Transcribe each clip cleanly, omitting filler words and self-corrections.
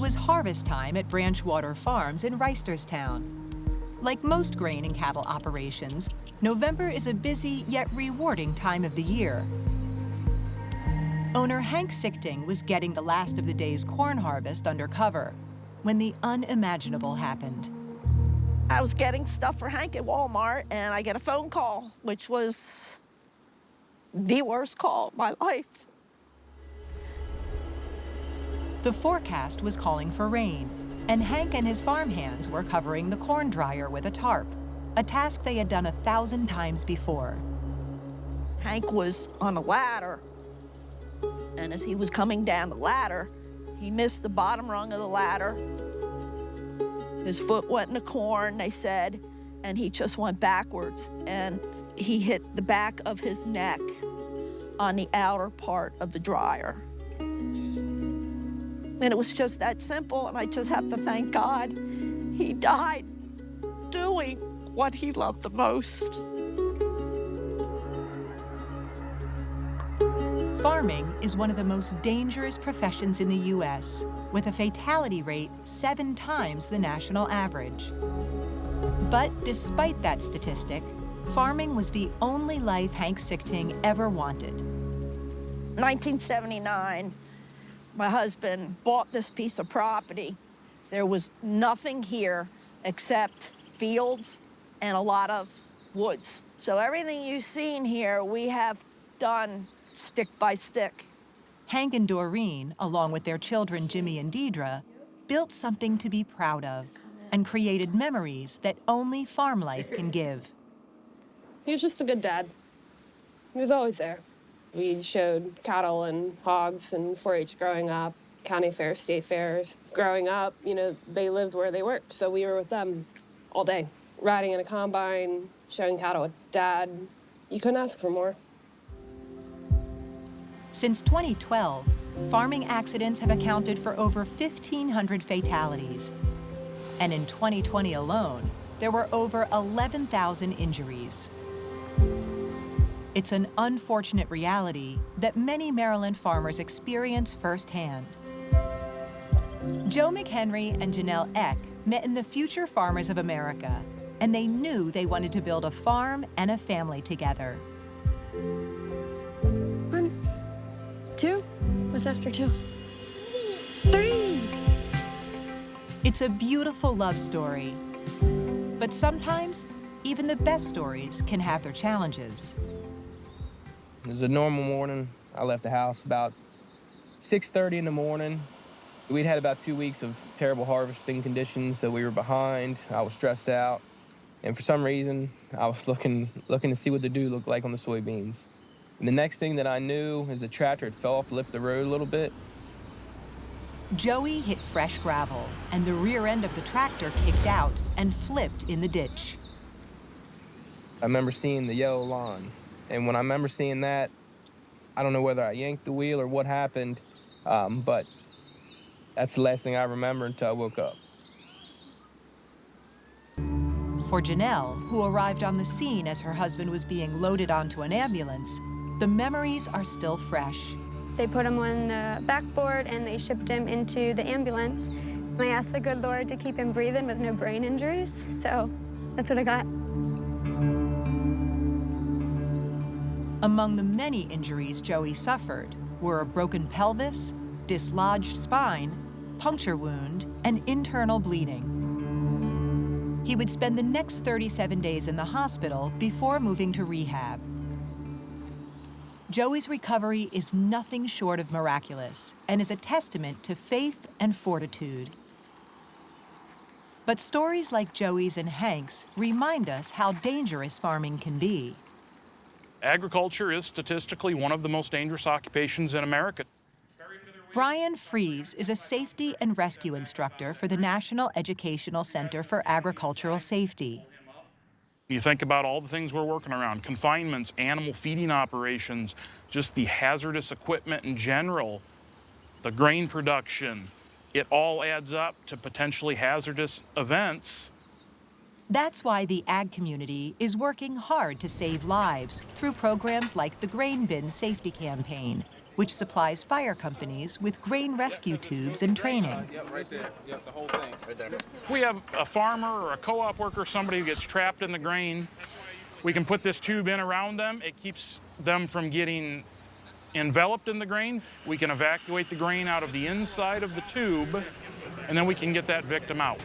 was harvest time at Branchwater Farms in Reisterstown. Like most grain and cattle operations, November is a busy yet rewarding time of the year. Owner Hank Suchting was getting the last of the day's corn harvest under cover when the unimaginable happened. I was getting stuff for Hank at Walmart, and I get a phone call, which was the worst call of my life. The forecast was calling for rain, and Hank and his farmhands were covering the corn dryer with a tarp, a task they had done 1,000 times before. Hank was on a ladder, and as he was coming down the ladder, he missed the bottom rung of the ladder. His foot went in the corn, they said, and he just went backwards, and he hit the back of his neck on the outer part of the dryer. And it was just that simple, and I just have to thank God he died doing what he loved the most. Farming is one of the most dangerous professions in the U.S., with a fatality rate 7 times the national average. But despite that statistic, farming was the only life Hank Suchting ever wanted. 1979, my husband bought this piece of property. There was nothing here except fields and a lot of woods. So everything you've seen here, we have done stick by stick. Hank and Doreen, along with their children Jimmy and Deidre, built something to be proud of and created memories that only farm life can give. He was just a good dad. He was always there. We showed cattle and hogs and 4-H growing up, county fairs, state fairs. Growing up, you know, they lived where they worked, so we were with them all day, riding in a combine, showing cattle with Dad. You couldn't ask for more. Since 2012, farming accidents have accounted for over 1,500 fatalities. And in 2020 alone, there were over 11,000 injuries. It's an unfortunate reality that many Maryland farmers experience firsthand. Joe McHenry and Janelle Eck met in the Future Farmers of America, and they knew they wanted to build a farm and a family together. 1, 2, what's after 2? 3! It's a beautiful love story, but sometimes even the best stories can have their challenges. It was a normal morning. I left the house about 6:30 in the morning. We'd had about 2 weeks of terrible harvesting conditions, so we were behind. I was stressed out, and for some reason, I was looking to see what the dew looked like on the soybeans. And the next thing that I knew is the tractor had fell off the lip of the road a little bit. Joey hit fresh gravel, and the rear end of the tractor kicked out and flipped in the ditch. I remember seeing the yellow line, and when I remember seeing that, I don't know whether I yanked the wheel or what happened, but that's the last thing I remember until I woke up. For Janelle, who arrived on the scene as her husband was being loaded onto an ambulance, the memories are still fresh. They put him on the backboard and they shipped him into the ambulance. I asked the good Lord to keep him breathing with no brain injuries, so that's what I got. Among the many injuries Joey suffered were a broken pelvis, dislodged spine, puncture wound, and internal bleeding. He would spend the next 37 days in the hospital before moving to rehab. Joey's recovery is nothing short of miraculous and is a testament to faith and fortitude. But stories like Joey's and Hank's remind us how dangerous farming can be. Agriculture is statistically one of the most dangerous occupations in America. Brian Fries is a safety and rescue instructor for the National Educational Center for Agricultural Safety. You think about all the things we're working around, confinements, animal feeding operations, just the hazardous equipment in general, the grain production, it all adds up to potentially hazardous events. That's why the ag community is working hard to save lives through programs like the Grain Bin Safety Campaign, which supplies fire companies with grain rescue tubes and training. Yep, right there. Yep, the whole thing. Right there. If we have a farmer or a co-op worker, somebody who gets trapped in the grain, we can put this tube in around them. It keeps them from getting enveloped in the grain. We can evacuate the grain out of the inside of the tube, and then we can get that victim out.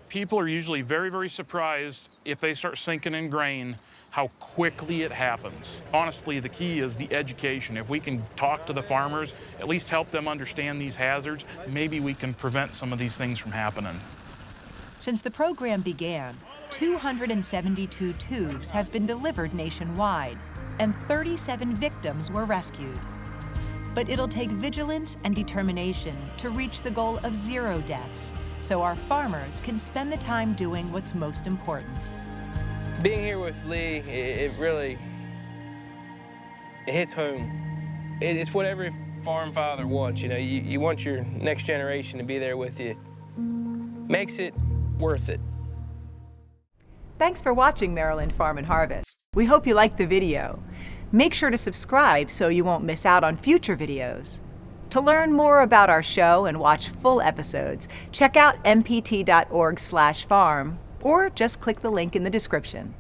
People are usually very, very surprised if they start sinking in grain, how quickly it happens. Honestly, the key is the education. If we can talk to the farmers, at least help them understand these hazards, maybe we can prevent some of these things from happening. Since the program began, 272 tubes have been delivered nationwide, and 37 victims were rescued. But it'll take vigilance and determination to reach the goal of 0 deaths, so our farmers can spend the time doing what's most important. Being here with Lee, it really hits home. It's what every farm father wants, you know. You want your next generation to be there with you. Makes it worth it. Thanks for watching Maryland Farm and Harvest. We hope you liked the video. Make sure to subscribe so you won't miss out on future videos. To learn more about our show and watch full episodes, check out mpt.org/farm or just click the link in the description.